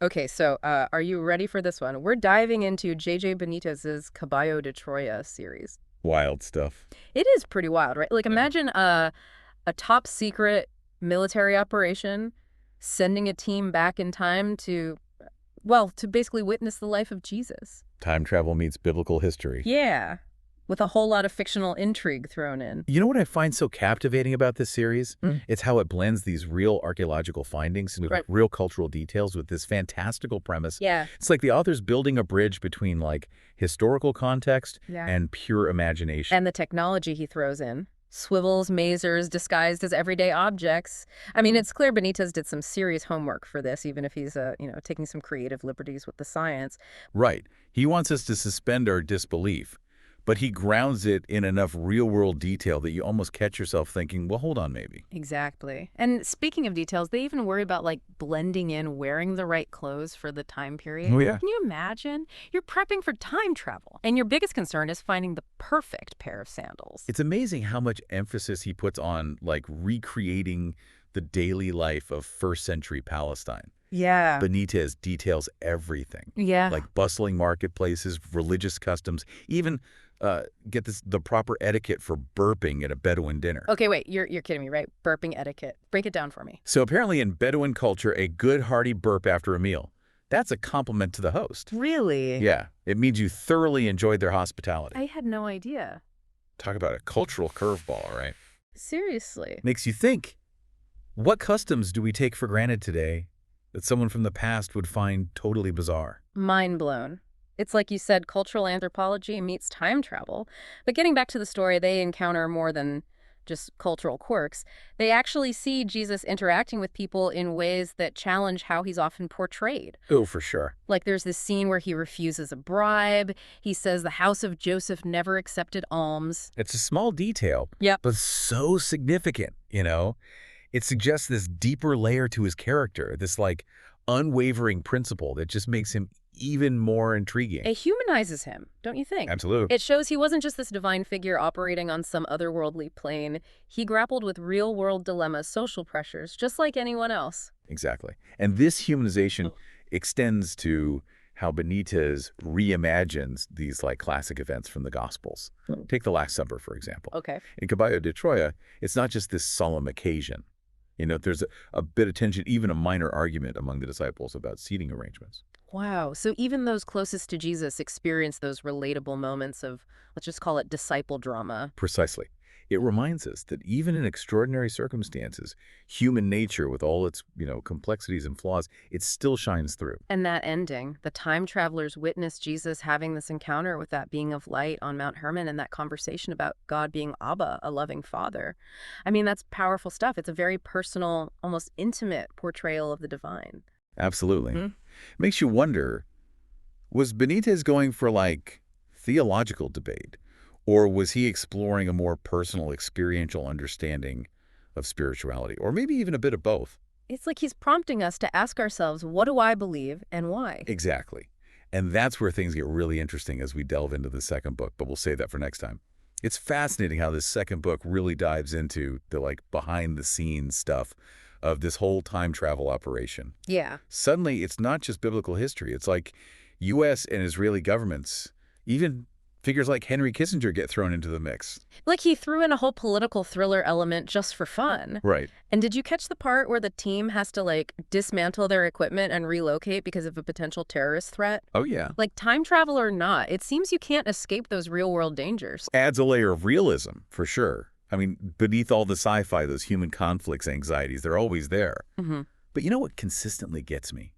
Okay, so are you ready for this one? We're diving into J.J. Benitez's Caballo de Troya series. Wild stuff. It is pretty wild, right? Like, Yeah. imagine a top secret military operation sending a team back in time to, well, to basically witness the life of Jesus. Time travel meets biblical history. Yeah, with a whole lot of fictional intrigue thrown in. You know what I find so captivating about this series? Mm. It's how it blends these real archaeological findings with Right. real cultural details with this fantastical premise. Yeah. It's like the author's building a bridge between like historical context Yeah. and pure imagination. And the technology he throws in. Swivels, masers, disguised as everyday objects. I mean, it's clear Benitez did some serious homework for this, even if he's, taking some creative liberties with the science. Right. He wants us to suspend our disbelief, but he grounds it in enough real-world detail that you almost catch yourself thinking, well, hold on, maybe. Exactly. And speaking of details, they even worry about, like, blending in, wearing the right clothes for the time period. Oh, yeah. Can you imagine? You're prepping for time travel, and your biggest concern is finding the perfect pair of sandals. It's amazing how much emphasis he puts on, like, recreating the daily life of first-century Palestine. Yeah. Benitez details everything, Yeah. like bustling marketplaces, religious customs, even, get this, the proper etiquette for burping at a Bedouin dinner. Okay, wait, you're kidding me, right? Burping etiquette. Break it down for me. So apparently in Bedouin culture, a good hearty burp after a meal, that's a compliment to the host. Really? Yeah, it means you thoroughly enjoyed their hospitality. I had no idea. Talk about a cultural curveball, right? Seriously. Makes you think, what customs do we take for granted today that someone from the past would find totally bizarre? Mind blown. It's like you said, cultural anthropology meets time travel. But getting back to the story, they encounter more than just cultural quirks. They actually see Jesus interacting with people in ways that challenge how he's often portrayed. Oh, for sure. Like there's this scene where he refuses a bribe. He says the house of Joseph never accepted alms. It's a small detail, Yep. but so significant, you know? It suggests this deeper layer to his character, this like unwavering principle that just makes him even more intriguing. It humanizes him, don't you think? Absolutely. It shows he wasn't just this divine figure operating on some otherworldly plane. He grappled with real-world dilemmas, social pressures, just like anyone else. Exactly. And this humanization extends to how Benitez reimagines these like classic events from the Gospels. Take the Last Supper, for example. Okay. In Caballo de Troya, it's not just this solemn occasion. You know, there's a bit of tension, even a minor argument among the disciples about seating arrangements. Wow. So even those closest to Jesus experience those relatable moments of, let's just call it disciple drama. Precisely. It reminds us that even in extraordinary circumstances, human nature, with all its, complexities and flaws, it still shines through. And that ending, the time travelers witness Jesus having this encounter with that being of light on Mount Hermon and that conversation about God being Abba, a loving father. I mean, that's powerful stuff. It's a very personal, almost intimate portrayal of the divine. Absolutely. Mhm. Makes you wonder, was Benitez going for, like, theological debate? Or was he exploring a more personal, experiential understanding of spirituality? Or maybe even a bit of both? It's like he's prompting us to ask ourselves, what do I believe and why? Exactly. And that's where things get really interesting as we delve into the second book, but we'll save that for next time. It's fascinating how this second book really dives into the, like, behind-the-scenes stuff of this whole time travel operation. Yeah. Suddenly, it's not just biblical history. It's like U.S. and Israeli governments, even figures like Henry Kissinger get thrown into the mix. Like he threw in a whole political thriller element just for fun. Right. And did you catch the part where the team has to, like, dismantle their equipment and relocate because of a potential terrorist threat? Oh, yeah. Like, time travel or not, it seems you can't escape those real-world dangers. Adds a layer of realism, for sure. I mean, beneath all the sci-fi, those human conflicts, anxieties, they're always there. Mm-hmm. But you know what consistently gets me?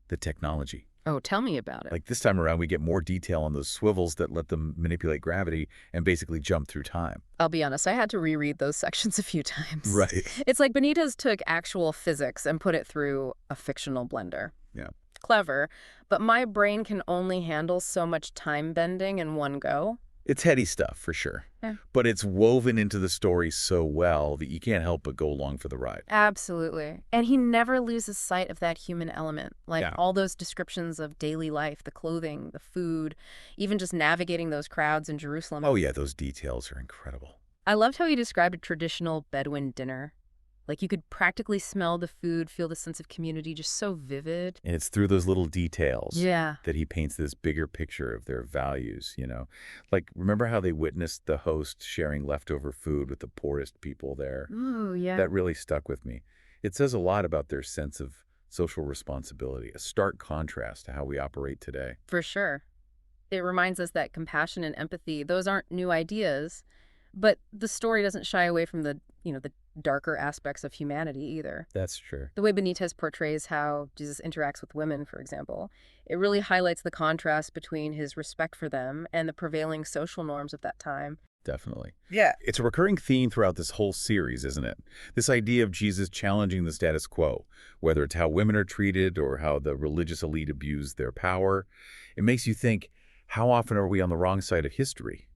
The technology. Oh, tell me about it. Like this time around, we get more detail on those swivels that let them manipulate gravity and basically jump through time. I'll be honest, I had to reread those sections a few times. Right. It's like Benitez took actual physics and put it through a fictional blender. Yeah. Clever, but my brain can only handle so much time bending in one go. It's heady stuff, for sure. Yeah. But it's woven into the story so well that you can't help but go along for the ride. Absolutely. And he never loses sight of that human element. Like Yeah. all those descriptions of daily life, the clothing, the food, even just navigating those crowds in Jerusalem. Oh, yeah, those details are incredible. I loved how he described a traditional Bedouin dinner. Like you could practically smell the food, feel the sense of community, just so vivid. And it's through those little details Yeah. that he paints this bigger picture of their values, Like, remember how they witnessed the host sharing leftover food with the poorest people there? Ooh, yeah. That really stuck with me. It says a lot about their sense of social responsibility, a stark contrast to how we operate today. For sure. It reminds us that compassion and empathy, those aren't new ideas, but the story doesn't shy away from the darker aspects of humanity either. That's true. The way Benitez portrays how Jesus interacts with women, for example, it really highlights the contrast between his respect for them and the prevailing social norms of that time. Definitely. Yeah. It's a recurring theme throughout this whole series, isn't it? This idea of Jesus challenging the status quo, whether it's how women are treated or how the religious elite abuse their power. It makes you think, how often are we on the wrong side of history?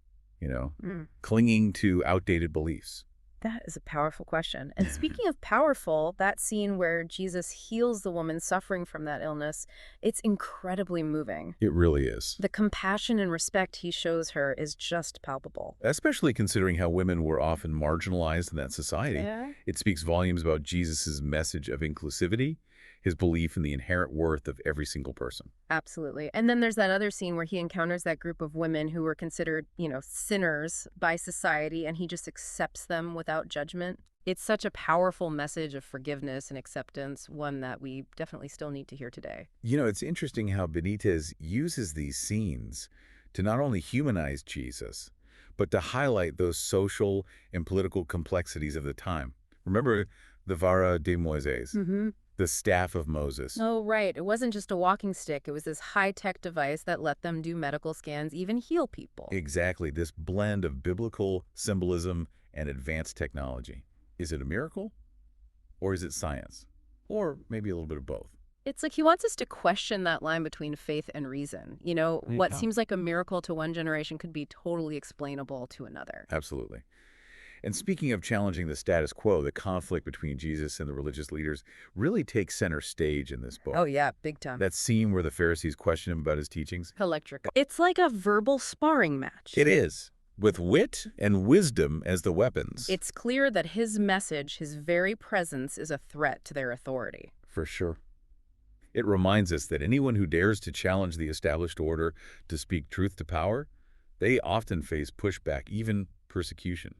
Clinging to outdated beliefs. That is a powerful question. And speaking of powerful, that scene where Jesus heals the woman suffering from that illness, it's incredibly moving. It really is. The compassion and respect he shows her is just palpable. Especially considering how women were often marginalized in that society. Yeah. It speaks volumes about Jesus' message of inclusivity, his belief in the inherent worth of every single person. Absolutely. And then there's that other scene where he encounters that group of women who were considered, sinners by society, and he just accepts them without judgment. It's such a powerful message of forgiveness and acceptance, one that we definitely still need to hear today. It's interesting how Benitez uses these scenes to not only humanize Jesus, but to highlight those social and political complexities of the time. Remember the Vara de Moisés? Mm-hmm. The staff of Moses. Oh, right. It wasn't just a walking stick. It was this high-tech device that let them do medical scans, even heal people. Exactly. This blend of biblical symbolism and advanced technology. Is it a miracle? Or is it science? Or maybe a little bit of both. It's like he wants us to question that line between faith and reason. What seems like a miracle to one generation could be totally explainable to another. Absolutely. And speaking of challenging the status quo, the conflict between Jesus and the religious leaders really takes center stage in this book. Oh, yeah, big time. That scene where the Pharisees question him about his teachings. Electric. It's like a verbal sparring match. It is, with wit and wisdom as the weapons. It's clear that his message, his very presence, is a threat to their authority. For sure. It reminds us that anyone who dares to challenge the established order to speak truth to power, they often face pushback, even persecution.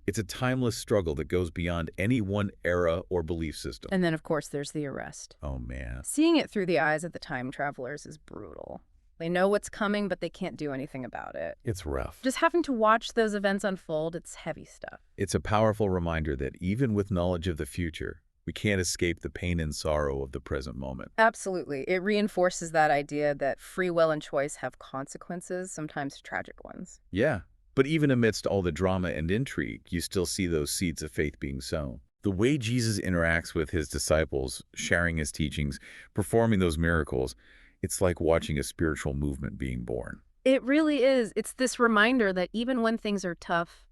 It's a timeless struggle that goes beyond any one era or belief system. And then, of course, there's the arrest. Oh, man. Seeing it through the eyes of the time travelers is brutal. They know what's coming, but they can't do anything about it. It's rough. Just having to watch those events unfold, it's heavy stuff. It's a powerful reminder that even with knowledge of the future, we can't escape the pain and sorrow of the present moment. Absolutely. It reinforces that idea that free will and choice have consequences, sometimes tragic ones. Yeah. But even amidst all the drama and intrigue, you still see those seeds of faith being sown. The way Jesus interacts with his disciples, sharing his teachings, performing those miracles, it's like watching a spiritual movement being born. It really is. It's this reminder that even when things are tough,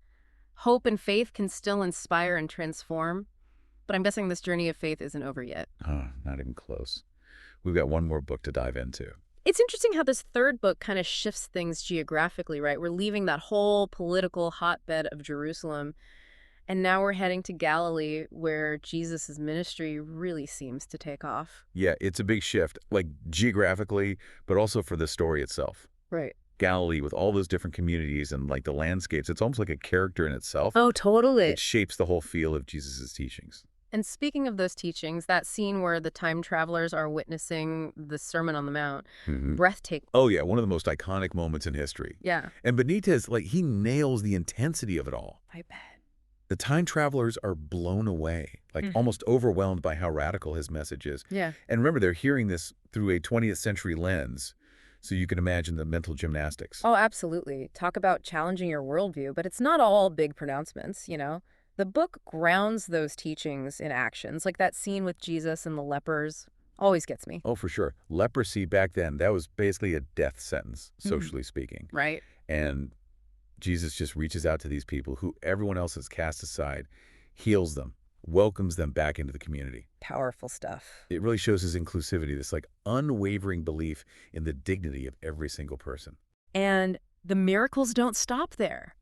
hope and faith can still inspire and transform. But I'm guessing this journey of faith isn't over yet. Oh, not even close. We've got one more book to dive into. It's interesting how this third book kind of shifts things geographically, right? We're leaving that whole political hotbed of Jerusalem, and now we're heading to Galilee, where Jesus' ministry really seems to take off. Yeah, it's a big shift, like geographically, but also for the story itself. Right. Galilee with all those different communities and like the landscapes, it's almost like a character in itself. Oh, totally. It shapes the whole feel of Jesus' teachings. And speaking of those teachings, that scene where the time travelers are witnessing the Sermon on the Mount, breathtaking. Oh, yeah, one of the most iconic moments in history. Yeah. And Benitez, he nails the intensity of it all. I bet. The time travelers are blown away, almost overwhelmed by how radical his message is. Yeah. And remember, they're hearing this through a 20th century lens, so you can imagine the mental gymnastics. Oh, absolutely. Talk about challenging your worldview, but it's not all big pronouncements, The book grounds those teachings in actions, like that scene with Jesus and the lepers. Always gets me. Oh, for sure. Leprosy back then, that was basically a death sentence, socially speaking. Right. And Jesus just reaches out to these people who everyone else has cast aside, heals them, welcomes them back into the community. Powerful stuff. It really shows his inclusivity, this unwavering belief in the dignity of every single person. And the miracles don't stop there.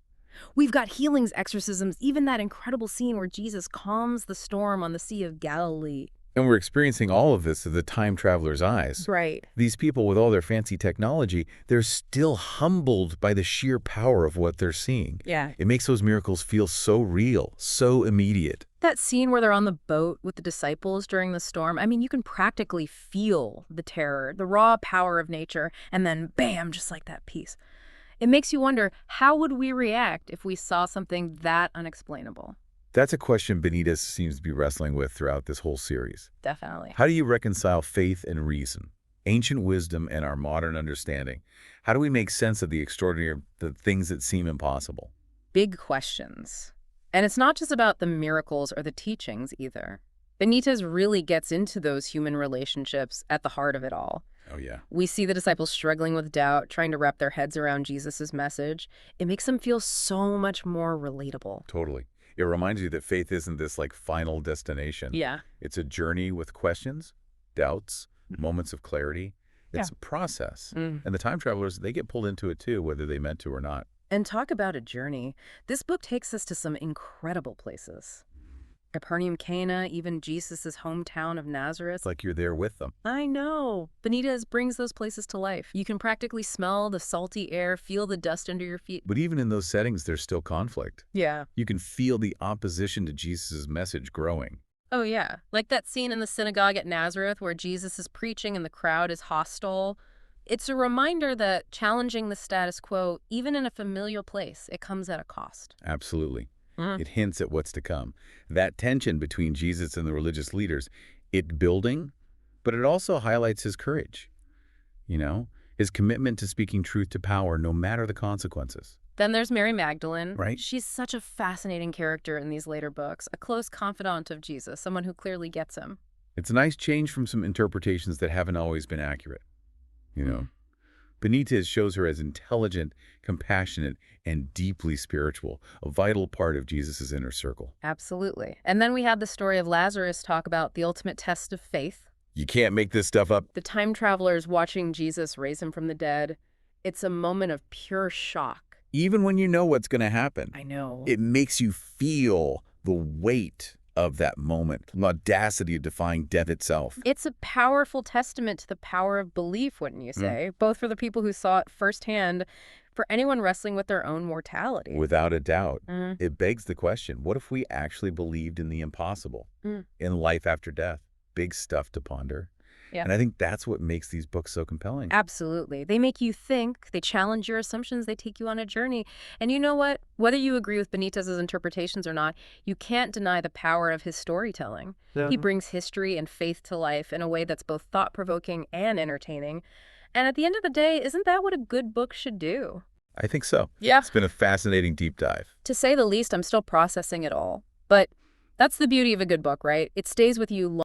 We've got healings, exorcisms, even that incredible scene where Jesus calms the storm on the Sea of Galilee. And we're experiencing all of this through the time traveler's eyes. Right. These people, with all their fancy technology, they're still humbled by the sheer power of what they're seeing. Yeah. It makes those miracles feel so real, so immediate. That scene where they're on the boat with the disciples during the storm, I mean, you can practically feel the terror, the raw power of nature, and then bam, just like that peace. It makes you wonder, how would we react if we saw something that unexplainable? That's a question Benitez seems to be wrestling with throughout this whole series. Definitely. How do you reconcile faith and reason, ancient wisdom and our modern understanding? How do we make sense of the extraordinary, the things that seem impossible? Big questions. And it's not just about the miracles or the teachings either. Benitez really gets into those human relationships at the heart of it all. Oh, yeah. We see the disciples struggling with doubt, trying to wrap their heads around Jesus' message. It makes them feel so much more relatable. Totally. It reminds you that faith isn't this like final destination. Yeah. It's a journey with questions, doubts, moments of clarity. It's a process. And the time travelers, they get pulled into it too, whether they meant to or not. And talk about a journey. This book takes us to some incredible places. Capernaum, Cana, even Jesus' hometown of Nazareth. It's like you're there with them. I know. Benitez brings those places to life. You can practically smell the salty air, feel the dust under your feet. But even in those settings, there's still conflict. Yeah. You can feel the opposition to Jesus' message growing. Oh, yeah. Like that scene in the synagogue at Nazareth where Jesus is preaching and the crowd is hostile. It's a reminder that challenging the status quo, even in a familiar place, it comes at a cost. Absolutely. It hints at what's to come. That tension between Jesus and the religious leaders, it building, but it also highlights his courage, his commitment to speaking truth to power no matter the consequences. Then there's Mary Magdalene. Right. She's such a fascinating character in these later books, a close confidant of Jesus, someone who clearly gets him. It's a nice change from some interpretations that haven't always been accurate. Benitez shows her as intelligent, compassionate, and deeply spiritual, a vital part of Jesus' inner circle. Absolutely. And then we have the story of Lazarus talk about the ultimate test of faith. You can't make this stuff up. The time travelers watching Jesus raise him from the dead. It's a moment of pure shock. Even when you know what's going to happen. I know. It makes you feel the weight of that moment, the audacity of defying death itself. It's a powerful testament to the power of belief, wouldn't you say? Both for the people who saw it firsthand, for anyone wrestling with their own mortality. Without a doubt. It begs the question, what if we actually believed in the impossible, in life after death? Big stuff to ponder. Yeah. And I think that's what makes these books so compelling. Absolutely. They make you think, they challenge your assumptions, they take you on a journey. And you know what? Whether you agree with Benitez's interpretations or not, you can't deny the power of his storytelling. Yeah. He brings history and faith to life in a way that's both thought-provoking and entertaining. And at the end of the day, isn't that what a good book should do? I think so. Yeah. It's been a fascinating deep dive. To say the least, I'm still processing it all. But that's the beauty of a good book, right? It stays with you long